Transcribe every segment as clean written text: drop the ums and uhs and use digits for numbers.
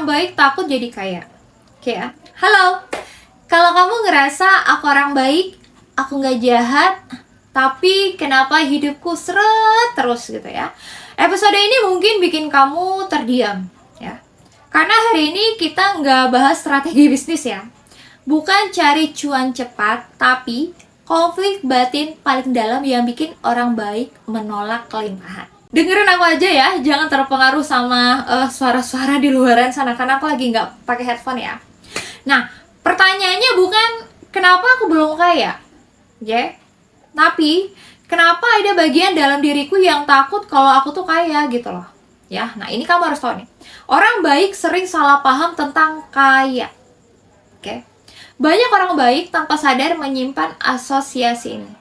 orang baik takut jadi kaya. Oke ya. Halo. Kalau kamu ngerasa aku orang baik, aku nggak jahat, tapi kenapa hidupku seret terus gitu ya. Episode ini mungkin bikin kamu terdiam ya. Karena hari ini kita nggak bahas strategi bisnis ya. Bukan cari cuan cepat, tapi konflik batin paling dalam yang bikin orang baik menolak kelimpahan. Dengerin aku aja ya, jangan terpengaruh sama suara-suara di luaran sana, karena aku lagi nggak pakai headphone ya. Nah, pertanyaannya bukan kenapa aku belum kaya, ya? Tapi kenapa ada bagian dalam diriku yang takut kalau aku tuh kaya gitu loh. Ya, nah ini kamu harus tahu nih. Orang baik sering salah paham tentang kaya. Oke. Banyak orang baik tanpa sadar menyimpan asosiasi ini.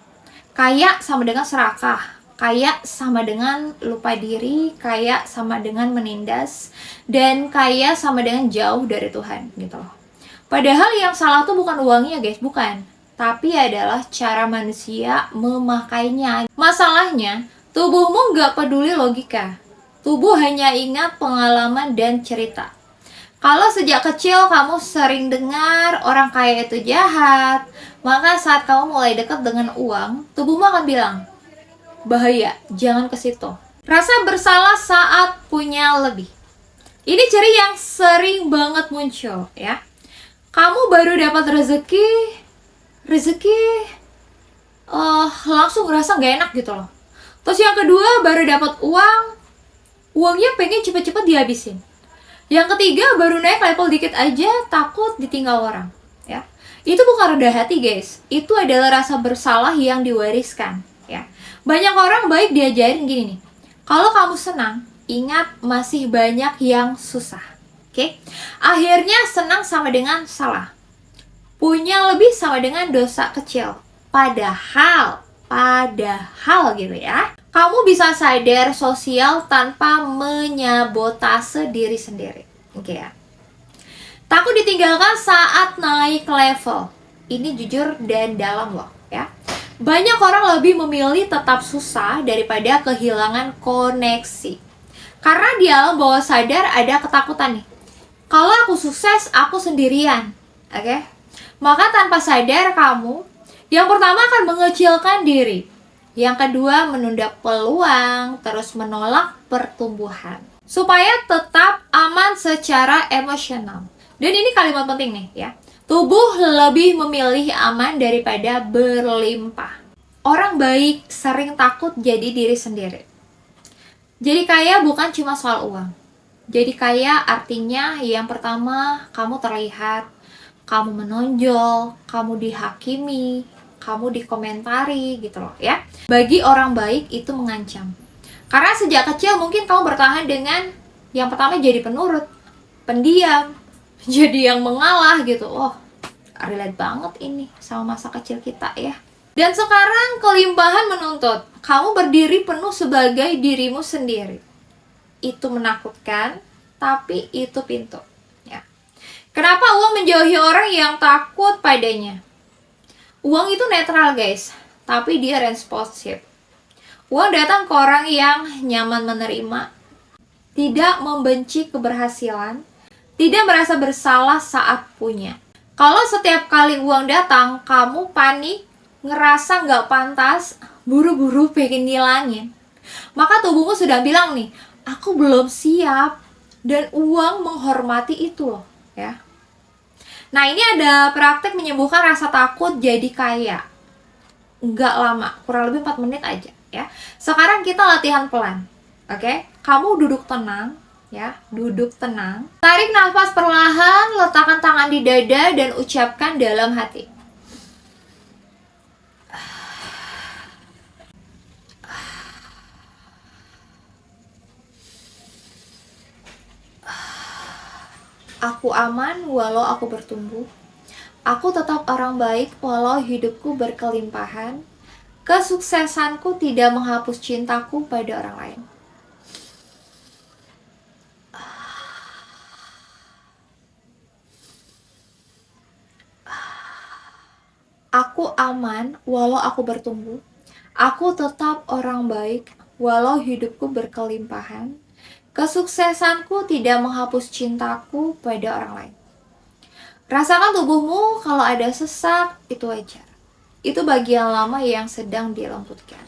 Kaya sama dengan serakah, kaya sama dengan lupa diri, kaya sama dengan menindas, dan kaya sama dengan jauh dari Tuhan gitu loh. Padahal yang salah tuh bukan uangnya guys, bukan. Tapi adalah cara manusia memakainya. Masalahnya, tubuhmu nggak peduli logika. Tubuh hanya ingat pengalaman dan cerita. Kalau sejak kecil kamu sering dengar orang kaya itu jahat, maka saat kamu mulai dekat dengan uang, tubuhmu akan bilang, bahaya, jangan ke situ. Rasa bersalah saat punya lebih. Ini ciri yang sering banget muncul ya. Kamu baru dapat rezeki langsung ngerasa nggak enak gitu loh. Terus yang kedua baru dapat uangnya pengen cepet-cepet dihabisin. Yang ketiga baru naik level dikit aja takut ditinggal orang ya. Itu bukan rendah hati guys, itu adalah rasa bersalah yang diwariskan ya. Banyak orang baik diajarin gini nih, kalau kamu senang, ingat masih banyak yang susah. Oke? Akhirnya senang sama dengan salah, punya lebih sama dengan dosa kecil. Padahal gitu ya, kamu bisa sadar sosial tanpa menyabotase diri sendiri. Oke ya. Takut ditinggalkan saat naik level. Ini jujur dan dalam loh ya. Banyak orang lebih memilih tetap susah daripada kehilangan koneksi. Karena di alam bawah sadar ada ketakutan nih. Kalau aku sukses, aku sendirian. Oke? Maka tanpa sadar kamu yang pertama akan mengecilkan diri. Yang kedua, menunda peluang, terus menolak pertumbuhan. Supaya tetap aman secara emosional. Dan ini kalimat penting nih ya. Tubuh lebih memilih aman daripada berlimpah. Orang baik sering takut jadi diri sendiri. Jadi kaya bukan cuma soal uang. Jadi kaya artinya yang pertama, kamu terlihat, kamu menonjol, kamu dihakimi, kamu dikomentari gitu loh ya. Bagi orang baik itu mengancam. Karena sejak kecil mungkin kamu bertahan dengan yang pertama jadi penurut, pendiam, jadi yang mengalah gitu. Oh, relate banget ini sama masa kecil kita ya. Dan sekarang kelimpahan menuntut kamu berdiri penuh sebagai dirimu sendiri. Itu menakutkan, tapi itu pintu ya. Kenapa uang menjauhi orang yang takut padanya? Uang itu netral guys, tapi dia responsif. Uang datang ke orang yang nyaman menerima, tidak membenci keberhasilan, tidak merasa bersalah saat punya. Kalau setiap kali uang datang, kamu panik, ngerasa nggak pantas, buru-buru pengen ngilangin, maka tubuhmu sudah bilang nih, aku belum siap, dan uang menghormati itu loh ya. Nah ini ada praktek menyembuhkan rasa takut jadi kaya. Nggak lama, kurang lebih 4 menit aja ya. Sekarang kita latihan pelan. Oke? Kamu duduk tenang ya, duduk tenang. Tarik nafas perlahan, letakkan tangan di dada dan ucapkan dalam hati. Aku aman walau aku bertumbuh. Aku tetap orang baik walau hidupku berkelimpahan. Kesuksesanku tidak menghapus cintaku pada orang lain. Aku aman walau aku bertumbuh. Aku tetap orang baik walau hidupku berkelimpahan. Kesuksesanku tidak menghapus cintaku pada orang lain. Rasakan tubuhmu kalau ada sesak, itu wajar. Itu bagian lama yang sedang dilembutkan.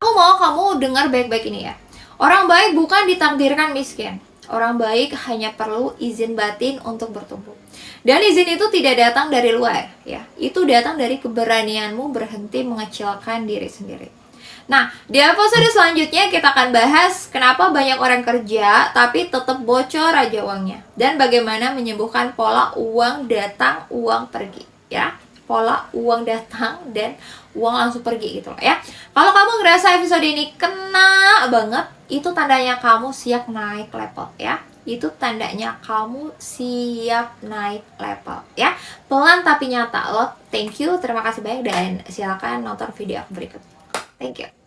Aku mau kamu dengar baik-baik ini ya. Orang baik bukan ditakdirkan miskin. Orang baik hanya perlu izin batin untuk bertumbuh. Dan izin itu tidak datang dari luar, ya. Itu datang dari keberanianmu berhenti mengecilkan diri sendiri. Nah, di episode selanjutnya kita akan bahas kenapa banyak orang kerja tapi tetap bocor aja uangnya. Dan bagaimana menyembuhkan pola uang datang, uang pergi, ya. Pola uang datang dan uang langsung pergi gitu loh ya. Kalau kamu ngerasa episode ini kena banget, itu tandanya kamu siap naik level ya. Itu tandanya kamu siap naik level ya. Pelan tapi nyata loh. Thank you, terima kasih banyak dan silakan nonton video aku berikut. Thank you.